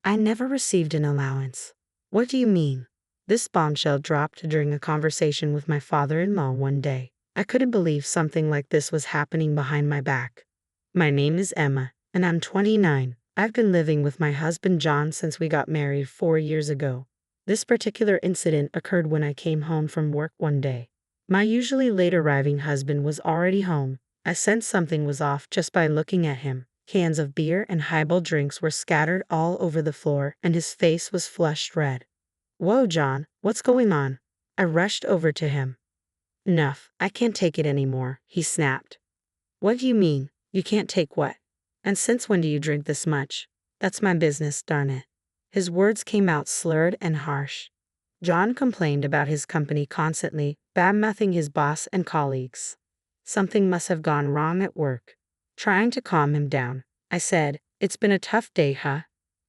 I never received an allowance. What do you mean? This bombshell dropped during a conversation with my father-in-law one day. I couldn't believe something like this was happening behind my back. My name is Emma, and I'm 29. I've been living with my husband John since we got married 4 years ago. This particular incident occurred when I came home from work one day. My usually late arriving husband was already home. I sensed something was off just by looking at him. Cans of beer and highball drinks were scattered all over the floor, and his face was flushed red. "Whoa, John, what's going on?" I rushed over to him. "Enough, I can't take it anymore," he snapped. "What do you mean? You can't take what? And since when do you drink this much?" "That's my business, darn it." His words came out slurred and harsh. John complained about his company constantly, bad-mouthing his boss and colleagues. Something must have gone wrong at work. Trying to calm him down, I said, "It's been a tough day, huh?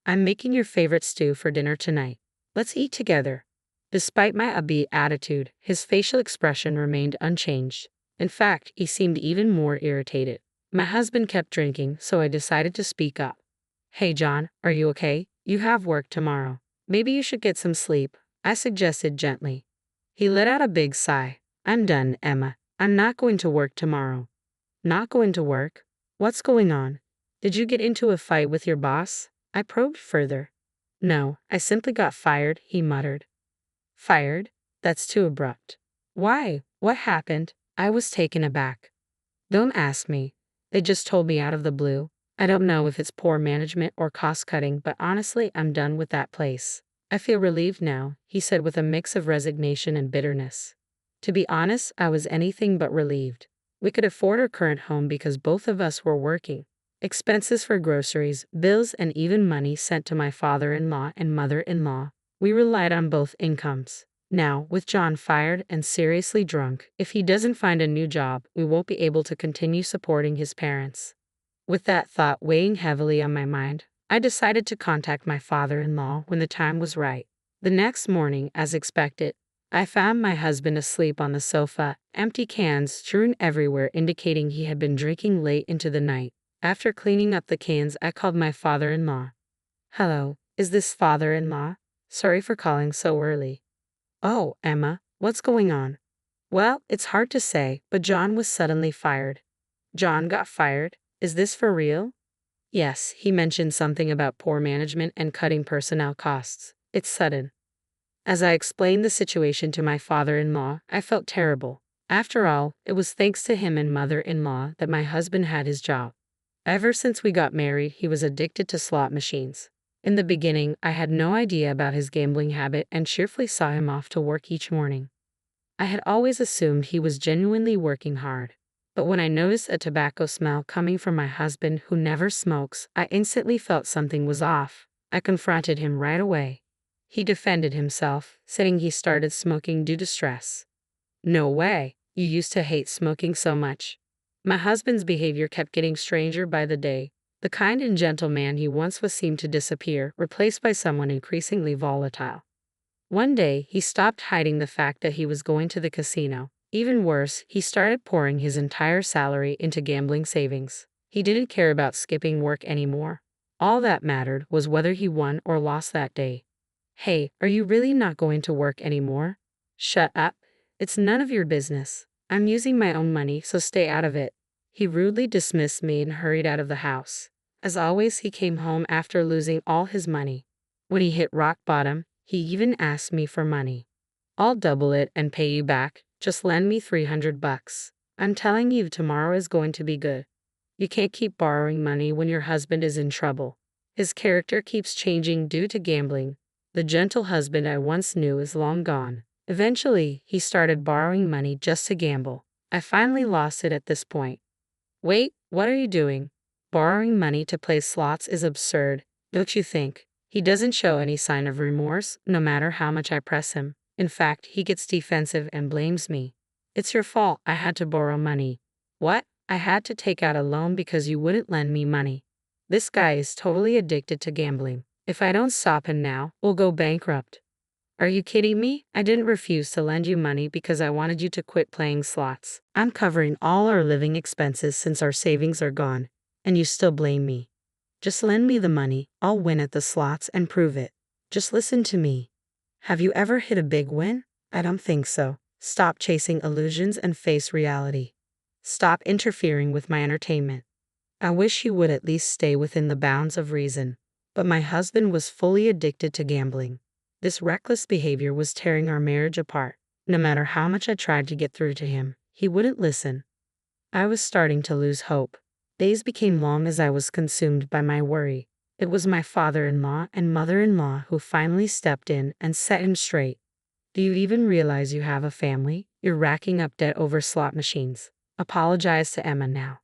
I'm making your favorite stew for dinner tonight. Let's eat together." Despite my upbeat attitude, his facial expression remained unchanged. In fact, he seemed even more irritated. My husband kept drinking, so I decided to speak up. "Hey, John, are you okay? You have work tomorrow. Maybe you should get some sleep," I suggested gently. He let out a big sigh. "I'm done, Emma. I'm not going to work tomorrow." "Not going to work? What's going on? Did you get into a fight with your boss?" I probed further. "No, I simply got fired," he muttered. "Fired? That's too abrupt." "Why? What happened?" I was taken aback. "Don't ask me. They just told me out of the blue. I don't know if it's poor management or cost-cutting, but honestly, I'm done with that place." "I feel relieved now," he said with a mix of resignation and bitterness. To be honest, I was anything but relieved. We could afford our current home because both of us were working. Expenses for groceries, bills, and even money sent to my father-in-law and mother-in-law. We relied on both incomes. Now, with John fired and seriously drunk, if he doesn't find a new job, we won't be able to continue supporting his parents. With that thought weighing heavily on my mind, I decided to contact my father-in-law when the time was right. The next morning, as expected, I found my husband asleep on the sofa, empty cans strewn everywhere indicating he had been drinking late into the night. After cleaning up the cans, I called my father-in-law. "Hello, is this father-in-law? Sorry for calling so early." "Oh, Emma, what's going on?" "Well, it's hard to say, but John was suddenly fired." "John got fired? Is this for real?" "Yes, he mentioned something about poor management and cutting personnel costs. It's sudden." As I explained the situation to my father-in-law, I felt terrible. After all, it was thanks to him and mother-in-law that my husband had his job. Ever since we got married, he was addicted to slot machines. In the beginning, I had no idea about his gambling habit and cheerfully saw him off to work each morning. I had always assumed he was genuinely working hard. But when I noticed a tobacco smell coming from my husband who never smokes, I instantly felt something was off. I confronted him right away. He defended himself, saying he started smoking due to stress. "No way, you used to hate smoking so much." My husband's behavior kept getting stranger by the day. The kind and gentle man he once was seemed to disappear, replaced by someone increasingly volatile. One day, he stopped hiding the fact that he was going to the casino. Even worse, he started pouring his entire salary into gambling savings. He didn't care about skipping work anymore. All that mattered was whether he won or lost that day. "Hey, are you really not going to work anymore?" "Shut up. It's none of your business. I'm using my own money, so stay out of it." He rudely dismissed me and hurried out of the house. As always, he came home after losing all his money. When he hit rock bottom, he even asked me for money. "I'll double it and pay you back. Just lend me $300. I'm telling you, tomorrow is going to be good." You can't keep borrowing money when your husband is in trouble. His character keeps changing due to gambling. The gentle husband I once knew is long gone. Eventually, he started borrowing money just to gamble. I finally lost it at this point. "Wait, what are you doing? Borrowing money to play slots is absurd, don't you think?" He doesn't show any sign of remorse, no matter how much I press him. In fact, he gets defensive and blames me. "It's your fault, I had to borrow money." "What? I had to take out a loan because you wouldn't lend me money." This guy is totally addicted to gambling. If I don't stop him now, we'll go bankrupt. "Are you kidding me? I didn't refuse to lend you money because I wanted you to quit playing slots. I'm covering all our living expenses since our savings are gone, and you still blame me." Just lend me the money, I'll win at the slots and prove it. Just listen to me. Have you ever hit a big win? I don't think so. Stop chasing illusions and face reality. Stop interfering with my entertainment. I wish he would at least stay within the bounds of reason. But my husband was fully addicted to gambling. This reckless behavior was tearing our marriage apart. No matter how much I tried to get through to him, he wouldn't listen. I was starting to lose hope. Days became long as I was consumed by my worry. It was my father-in-law and mother-in-law who finally stepped in and set him straight. Do you even realize you have a family? You're racking up debt over slot machines. Apologize to Emma now.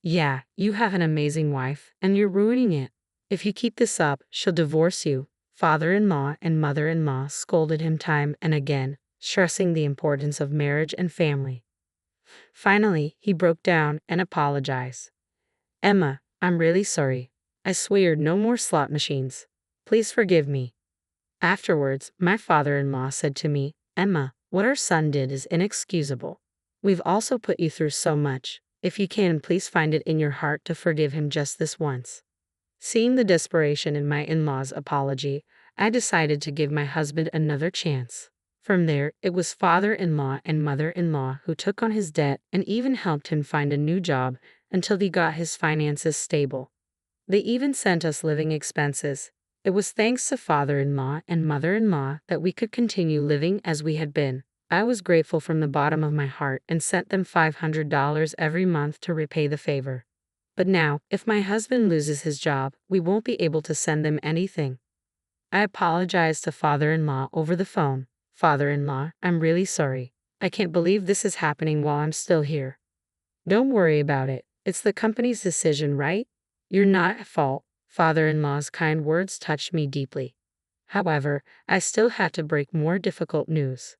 Yeah, you have an amazing wife, and you're ruining it. If you keep this up, she'll divorce you. Father-in-law and mother-in-law scolded him time and again, stressing the importance of marriage and family. Finally, he broke down and apologized. Emma, I'm really sorry. I swear no more slot machines. Please forgive me. Afterwards, my father-in-law said to me, Emma, what our son did is inexcusable. We've also put you through so much. If you can, please find it in your heart to forgive him just this once. Seeing the desperation in my in-law's apology, I decided to give my husband another chance. From there, it was father-in-law and mother-in-law who took on his debt and even helped him find a new job until he got his finances stable. They even sent us living expenses. It was thanks to father-in-law and mother-in-law that we could continue living as we had been. I was grateful from the bottom of my heart and sent them $500 every month to repay the favor. But now, if my husband loses his job, we won't be able to send them anything. I apologized to father-in-law over the phone. Father-in-law, I'm really sorry. I can't believe this is happening while I'm still here. Don't worry about it. It's the company's decision, right? You're not at fault. Father-in-law's kind words touched me deeply. However, I still had to break more difficult news.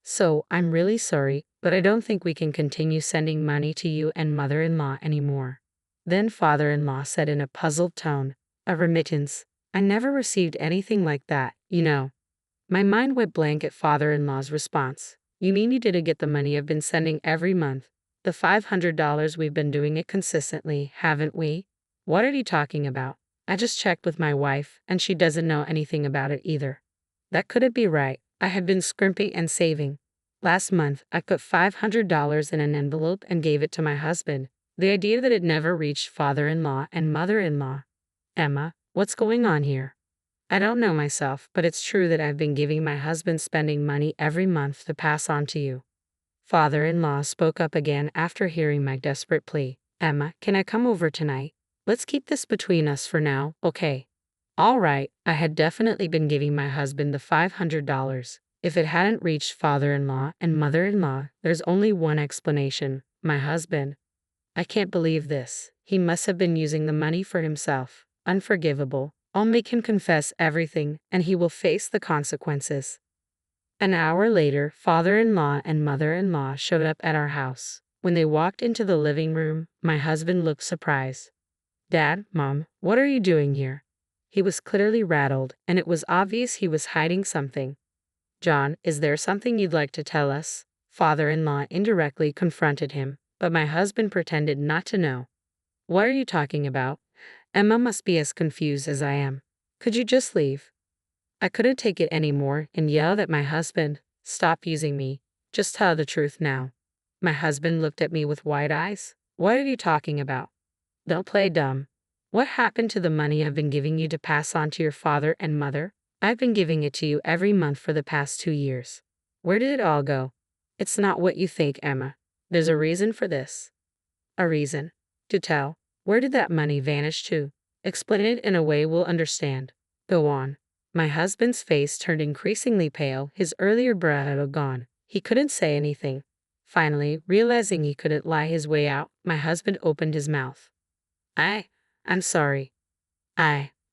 So, I'm really sorry, but I don't think we can continue sending money to you and mother-in-law anymore. Then father-in-law said in a puzzled tone, a remittance? I never received anything like that, you know. My mind went blank at father-in-law's response. You mean you didn't get the money I've been sending every month? The $500 we've been doing it consistently, haven't we? What are you talking about? I just checked with my wife, and she doesn't know anything about it either. That couldn't be right. I had been scrimping and saving. Last month, I put $500 in an envelope and gave it to my husband. The idea that it never reached father-in-law and mother-in-law. Emma, what's going on here? I don't know myself, but it's true that I've been giving my husband spending money every month to pass on to you. Father-in-law spoke up again after hearing my desperate plea. Emma, can I come over tonight? Let's keep this between us for now, okay? All right, I had definitely been giving my husband the $500. If it hadn't reached father-in-law and mother-in-law, there's only one explanation, my husband. I can't believe this. He must have been using the money for himself. Unforgivable. I'll make him confess everything, and he will face the consequences. An hour later, father-in-law and mother-in-law showed up at our house. When they walked into the living room, my husband looked surprised. Dad, Mom, what are you doing here? He was clearly rattled, and it was obvious he was hiding something. John, is there something you'd like to tell us? Father-in-law indirectly confronted him, but my husband pretended not to know. What are you talking about? Emma must be as confused as I am. Could you just leave? I couldn't take it anymore and yelled at my husband, stop using me. Just tell the truth now. My husband looked at me with wide eyes. What are you talking about? Don't play dumb. What happened to the money I've been giving you to pass on to your father and mother? I've been giving it to you every month for the past 2 years. Where did it all go? It's not what you think, Emma. There's a reason for this. A reason? To tell. Where did that money vanish to? Explain it in a way we'll understand. Go on. My husband's face turned increasingly pale, his earlier bravado gone. He couldn't say anything. Finally, realizing he couldn't lie his way out, my husband opened his mouth. I'm sorry.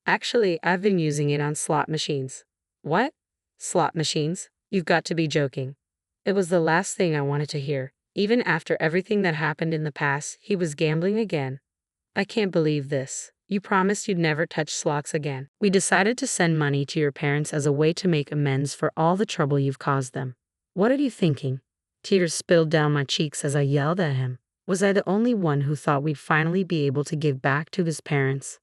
Actually, I've been using it on slot machines. What? Slot machines? You've got to be joking. It was the last thing I wanted to hear. Even after everything that happened in the past, he was gambling again. I can't believe this. You promised you'd never touch slots again. We decided to send money to your parents as a way to make amends for all the trouble you've caused them. What are you thinking? Tears spilled down my cheeks as I yelled at him. Was I the only one who thought we'd finally be able to give back to his parents?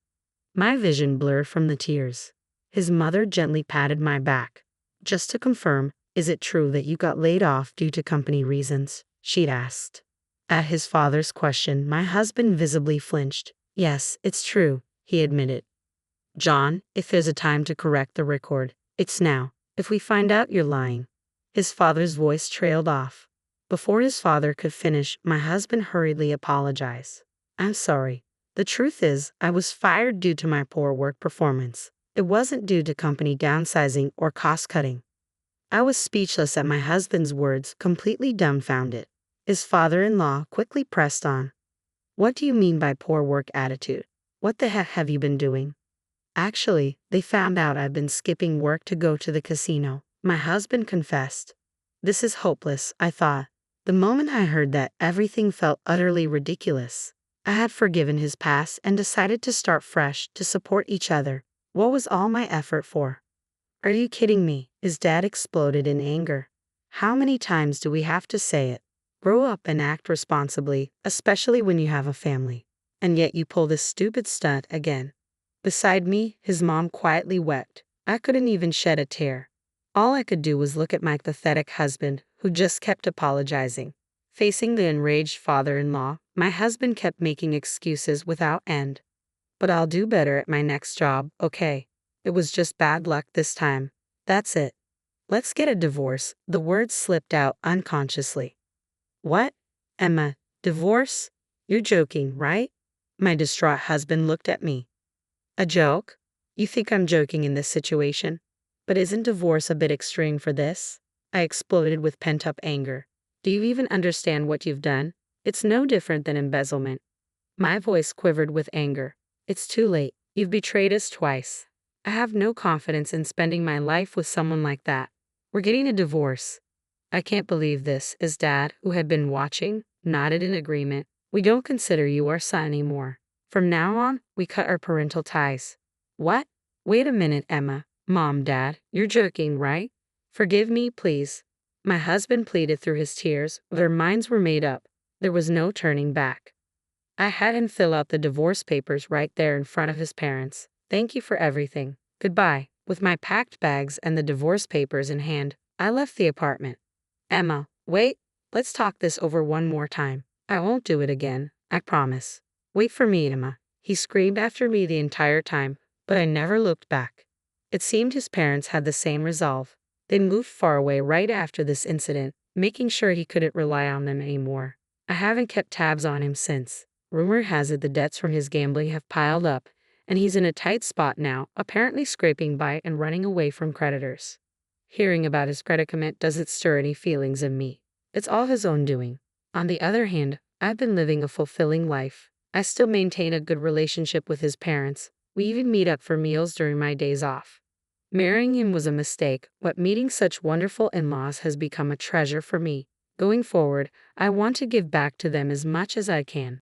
My vision blurred from the tears. His mother gently patted my back. Just to confirm, is it true that you got laid off due to company reasons? She'd asked. At his father's question, my husband visibly flinched. Yes, it's true, he admitted. John, if there's a time to correct the record, it's now. If we find out you're lying. His father's voice trailed off. Before his father could finish, my husband hurriedly apologized. I'm sorry. The truth is, I was fired due to my poor work performance. It wasn't due to company downsizing or cost cutting. I was speechless at my husband's words, completely dumbfounded. His father-in-law quickly pressed on. What do you mean by poor work attitude? What the heck have you been doing? Actually, they found out I've been skipping work to go to the casino. My husband confessed. This is hopeless, I thought. The moment I heard that, everything felt utterly ridiculous. I had forgiven his past and decided to start fresh to support each other. What was all my effort for? Are you kidding me? His dad exploded in anger. How many times do we have to say it? Grow up and act responsibly, especially when you have a family. And yet you pull this stupid stunt again. Beside me, his mom quietly wept. I couldn't even shed a tear. All I could do was look at my pathetic husband, who just kept apologizing. Facing the enraged father-in-law, my husband kept making excuses without end. But I'll do better at my next job, okay? It was just bad luck this time. That's it. Let's get a divorce. The words slipped out unconsciously. What? Emma, divorce? You're joking, right? My distraught husband looked at me. A joke? You think I'm joking in this situation? But isn't divorce a bit extreme for this? I exploded with pent-up anger. Do you even understand what you've done? It's no different than embezzlement. My voice quivered with anger. It's too late. You've betrayed us twice. I have no confidence in spending my life with someone like that. We're getting a divorce. I can't believe this, his dad, who had been watching, nodded in agreement. We don't consider you our son anymore. From now on, we cut our parental ties. What? Wait a minute, Emma. Mom, Dad, you're joking, right? Forgive me, please. My husband pleaded through his tears. Their minds were made up. There was no turning back. I had him fill out the divorce papers right there in front of his parents. Thank you for everything. Goodbye. With my packed bags and the divorce papers in hand, I left the apartment. Emma, wait. Let's talk this over one more time. I won't do it again. I promise. Wait for me, Emma. He screamed after me the entire time, but I never looked back. It seemed his parents had the same resolve. They moved far away right after this incident, making sure he couldn't rely on them anymore. I haven't kept tabs on him since. Rumor has it the debts from his gambling have piled up, and he's in a tight spot now, apparently scraping by and running away from creditors. Hearing about his predicament doesn't stir any feelings in me. It's all his own doing. On the other hand, I've been living a fulfilling life. I still maintain a good relationship with his parents. We even meet up for meals during my days off. Marrying him was a mistake, but meeting such wonderful in-laws has become a treasure for me. Going forward, I want to give back to them as much as I can.